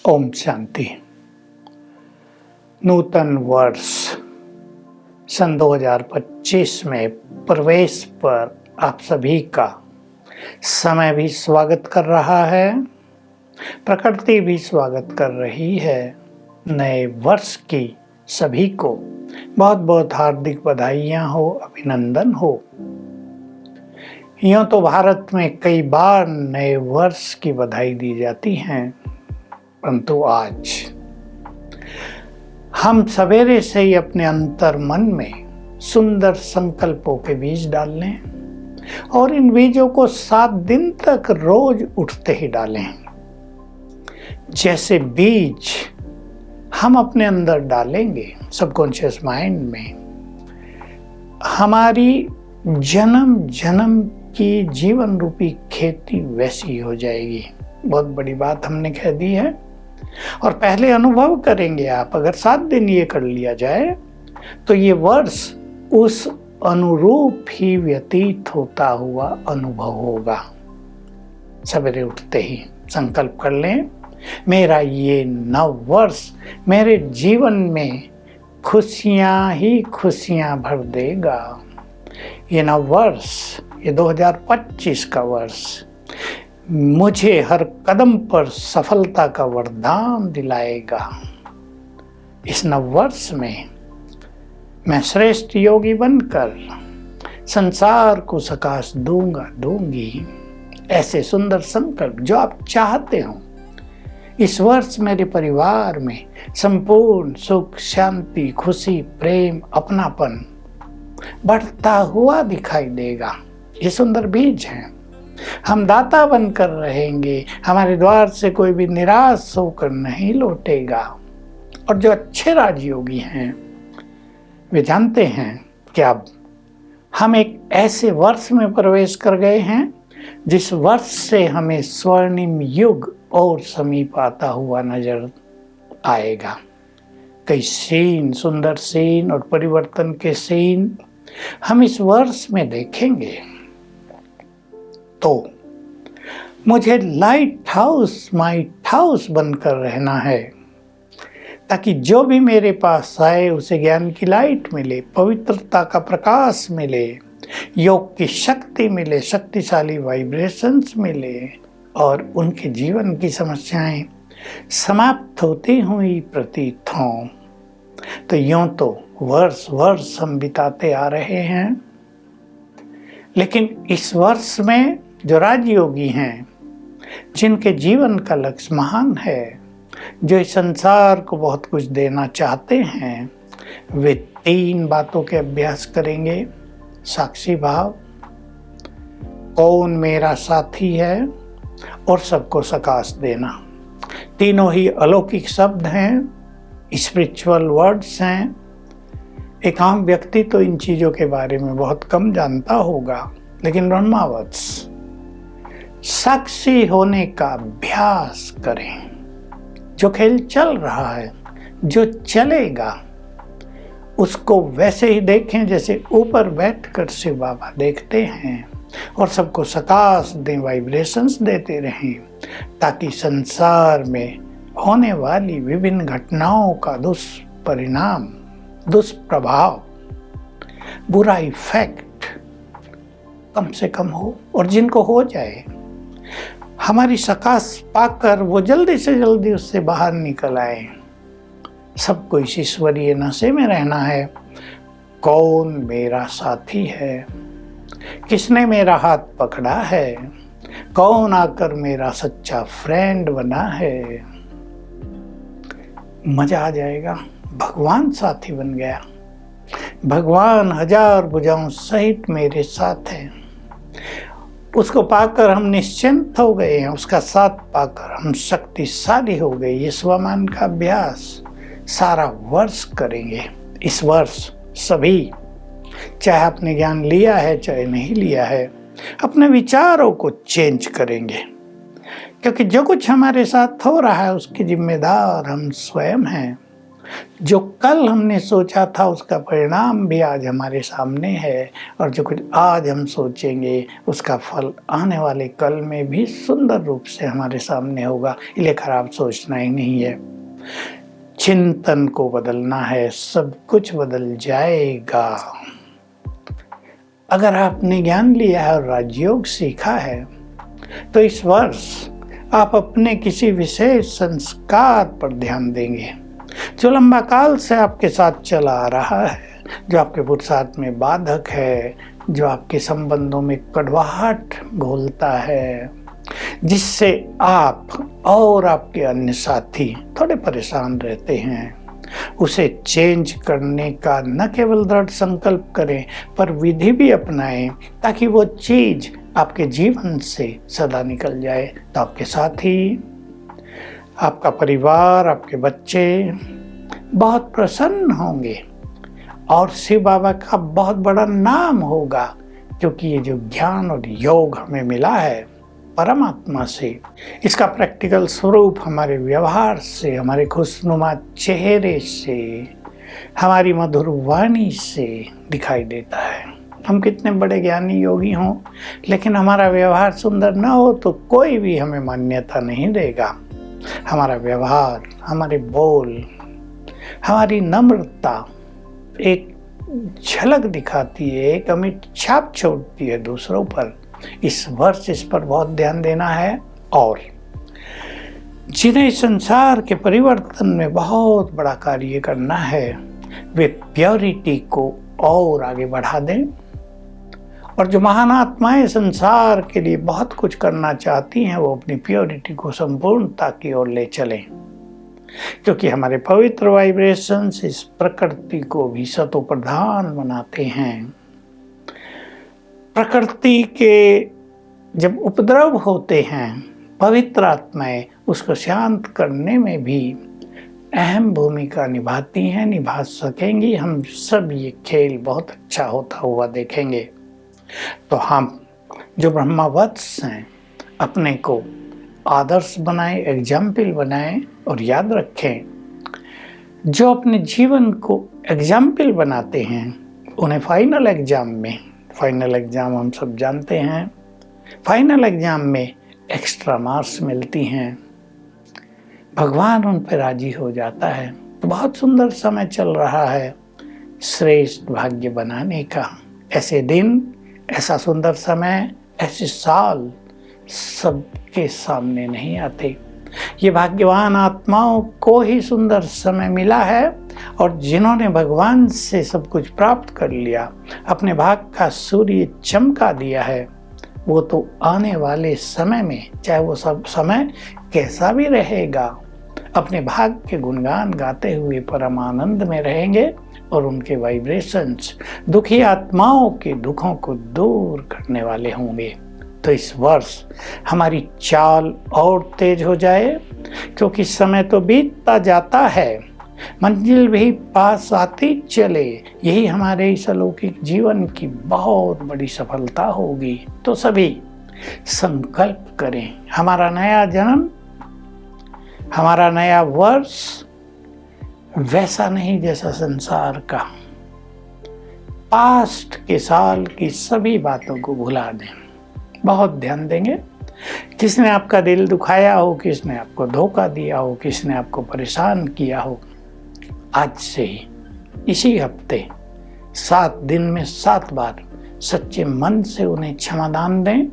ओम शांति। नूतन वर्ष सन 2025 में प्रवेश पर आप सभी का समय भी स्वागत कर रहा है, प्रकृति भी स्वागत कर रही है। नए वर्ष की सभी को बहुत बहुत हार्दिक बधाइयाँ हो, अभिनंदन हो। यूँ तो भारत में कई बार नए वर्ष की बधाई दी जाती हैं, परंतु आज हम सवेरे से ही अपने अंतर मन में सुंदर संकल्पों के बीज डाल लें और इन बीजों को 7 दिन तक रोज उठते ही डालें। जैसे बीज हम अपने अंदर डालेंगे सबकॉन्शियस माइंड में, हमारी जन्म जन्म की जीवन रूपी खेती वैसी हो जाएगी। बहुत बड़ी बात हमने कह दी है और पहले अनुभव करेंगे आप। अगर 7 दिन ये कर लिया जाए तो ये वर्ष उस अनुरूप ही व्यतीत होता हुआ अनुभव होगा। सवेरे उठते ही संकल्प कर लें, मेरा ये नव वर्ष मेरे जीवन में खुशियां ही खुशियां भर देगा। ये नव वर्ष, ये 2025 का वर्ष मुझे हर कदम पर सफलता का वरदान दिलाएगा। इस नव वर्ष में मैं श्रेष्ठ योगी बनकर संसार को सकाश दूंगी। ऐसे सुंदर संकल्प जो आप चाहते हो, इस वर्ष मेरे परिवार में संपूर्ण सुख, शांति, खुशी, प्रेम, अपनापन बढ़ता हुआ दिखाई देगा। ये सुंदर बीज हैं। हम दाता बनकर रहेंगे, हमारे द्वार से कोई भी निराश होकर नहीं लौटेगा। और जो अच्छे राजयोगी हैं वे जानते हैं कि अब हम एक ऐसे वर्ष में प्रवेश कर गए हैं जिस वर्ष से हमें स्वर्णिम युग और समीप आता हुआ नजर आएगा। कई सीन, सुंदर सीन और परिवर्तन के सीन हम इस वर्ष में देखेंगे। तो मुझे लाइट हाउस बनकर रहना है ताकि जो भी मेरे पास आए उसे ज्ञान की लाइट मिले, पवित्रता का प्रकाश मिले, योग की शक्ति मिले, शक्तिशाली वाइब्रेशंस मिले और उनके जीवन की समस्याएं समाप्त होती हुई प्रतीत हों। तो यूं तो वर्ष हम बिताते आ रहे हैं, लेकिन इस वर्ष में जो राजयोगी हैं, जिनके जीवन का लक्ष्य महान है, जो इस संसार को बहुत कुछ देना चाहते हैं, वे 3 बातों के अभ्यास करेंगे। साक्षी भाव, कौन मेरा साथी है और सबको सकाश देना। तीनों ही अलौकिक शब्द हैं, स्पिरिचुअल वर्ड्स हैं। एक आम व्यक्ति तो इन चीज़ों के बारे में बहुत कम जानता होगा, लेकिन ब्रह्मावत्स साक्षी होने का अभ्यास करें। जो खेल चल रहा है, जो चलेगा, उसको वैसे ही देखें जैसे ऊपर बैठकर शिव बाबा देखते हैं और सबको सकाश दें, वाइब्रेशंस देते रहें, ताकि संसार में होने वाली विभिन्न घटनाओं का दुष्परिणाम, दुष्प्रभाव, बुरा इफेक्ट कम से कम हो, और जिनको हो जाए हमारी सकाश पाकर वो जल्दी से जल्दी उससे बाहर निकल आए। सबको इस ईश्वरीय नशे में रहना है। कौन मेरा साथी है, किसने मेरा हाथ पकड़ा है, कौन आकर मेरा सच्चा फ्रेंड बना है। मजा आ जाएगा। भगवान साथी बन गया, भगवान 1000 भुजाओं सहित मेरे साथ है। उसको पाकर हम निश्चिंत हो गए हैं, उसका साथ पाकर हम शक्तिशाली हो गए। ये स्वमान का अभ्यास सारा वर्ष करेंगे। इस वर्ष सभी, चाहे आपने ज्ञान लिया है चाहे नहीं लिया है, अपने विचारों को चेंज करेंगे, क्योंकि जो कुछ हमारे साथ हो रहा है उसकी जिम्मेदार हम स्वयं हैं। जो कल हमने सोचा था उसका परिणाम भी आज हमारे सामने है, और जो कुछ आज हम सोचेंगे उसका फल आने वाले कल में भी सुंदर रूप से हमारे सामने होगा। इसलिए खराब सोचना ही नहीं है, चिंतन को बदलना है, सब कुछ बदल जाएगा। अगर आपने ज्ञान लिया है और राजयोग सीखा है तो इस वर्ष आप अपने किसी विशेष संस्कार पर ध्यान देंगे जो लंबा काल से आपके साथ चला आ रहा है, जो आपके पुरुषार्थ में बाधक है, जो आपके संबंधों में कड़वाहट घोलता है, जिससे आप और आपके अन्य साथी थोड़े परेशान रहते हैं। उसे चेंज करने का न केवल दृढ़ संकल्प करें पर विधि भी अपनाएं ताकि वो चीज आपके जीवन से सदा निकल जाए। तो आपके साथी, आपका परिवार, आपके बच्चे बहुत प्रसन्न होंगे और शिव बाबा का बहुत बड़ा नाम होगा, क्योंकि ये जो ज्ञान और योग हमें मिला है परमात्मा से, इसका प्रैक्टिकल स्वरूप हमारे व्यवहार से, हमारे खुशनुमा चेहरे से, हमारी मधुर वाणी से दिखाई देता है। हम कितने बड़े ज्ञानी योगी हों, लेकिन हमारा व्यवहार सुंदर ना हो तो कोई भी हमें मान्यता नहीं देगा। हमारा व्यवहार, हमारे बोल, हमारी नम्रता एक झलक दिखाती है, एक अमिट छाप छोड़ती है दूसरों पर। इस वर्ष इस पर बहुत ध्यान देना है, और जिन्हें संसार के परिवर्तन में बहुत बड़ा कार्य करना है वे प्योरिटी को और आगे बढ़ा दें, और जो महान आत्माएं संसार के लिए बहुत कुछ करना चाहती हैं वो अपनी प्योरिटी को संपूर्णता की ओर ले चलें, क्योंकि हमारे पवित्र वाइब्रेशंस इस प्रकृति को भी सतो प्रधान बनाते हैं। प्रकृति के जब उपद्रव होते हैं, पवित्र आत्माएं उसको शांत करने में भी अहम भूमिका निभाती हैं, निभा सकेंगी। हम सब ये खेल बहुत अच्छा होता हुआ देखेंगे। तो हम जो ब्रह्मवत्स हैं अपने को आदर्श बनाएं, एग्जाम्पल बनाएं, और याद रखें जो अपने जीवन को एग्जाम्पल बनाते हैं उन्हें फाइनल एग्जाम हम सब जानते हैं, फाइनल एग्जाम में एक्स्ट्रा मार्क्स मिलती हैं, भगवान उन पर राजी हो जाता है। तो बहुत सुंदर समय चल रहा है श्रेष्ठ भाग्य बनाने का। ऐसे दिन, ऐसा सुंदर समय, ऐसे साल सबके सामने नहीं आते। ये भाग्यवान आत्माओं को ही सुंदर समय मिला है, और जिन्होंने भगवान से सब कुछ प्राप्त कर लिया, अपने भाग का सूर्य चमका दिया है, वो तो आने वाले समय में, चाहे वो सब समय कैसा भी रहेगा, अपने भाग के गुणगान गाते हुए परम आनंद में रहेंगे, और उनके वाइब्रेशंस दुखी आत्माओं के दुखों को दूर करने वाले होंगे। तो इस वर्ष हमारी चाल और तेज हो जाए, क्योंकि समय तो बीतता जाता है, मंजिल भी पास आती चले। यही हमारे इस अलौकिक जीवन की बहुत बड़ी सफलता होगी। तो सभी संकल्प करें, हमारा नया जन्म, हमारा नया वर्ष वैसा नहीं जैसा संसार का। पास्ट के साल की सभी बातों को भुला दें, बहुत ध्यान देंगे। किसने आपका दिल दुखाया हो, किसने आपको धोखा दिया हो, किसने आपको परेशान किया हो, आज से ही इसी हफ्ते 7 दिन में 7 बार सच्चे मन से उन्हें क्षमादान दें।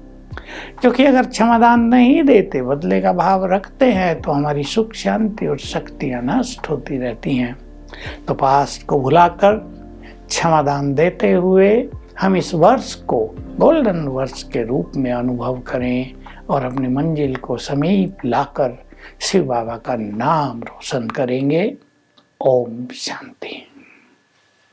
क्योंकि अगर क्षमादान नहीं देते, बदले का भाव रखते हैं, तो हमारी सुख शांति और शक्तियां नष्ट होती रहती हैं। तो पास्ट को भुलाकर क्षमादान देते हुए हम इस वर्ष को गोल्डन वर्ष के रूप में अनुभव करें, और अपनी मंजिल को समीप लाकर शिव बाबा का नाम रोशन करेंगे। ओम शांति।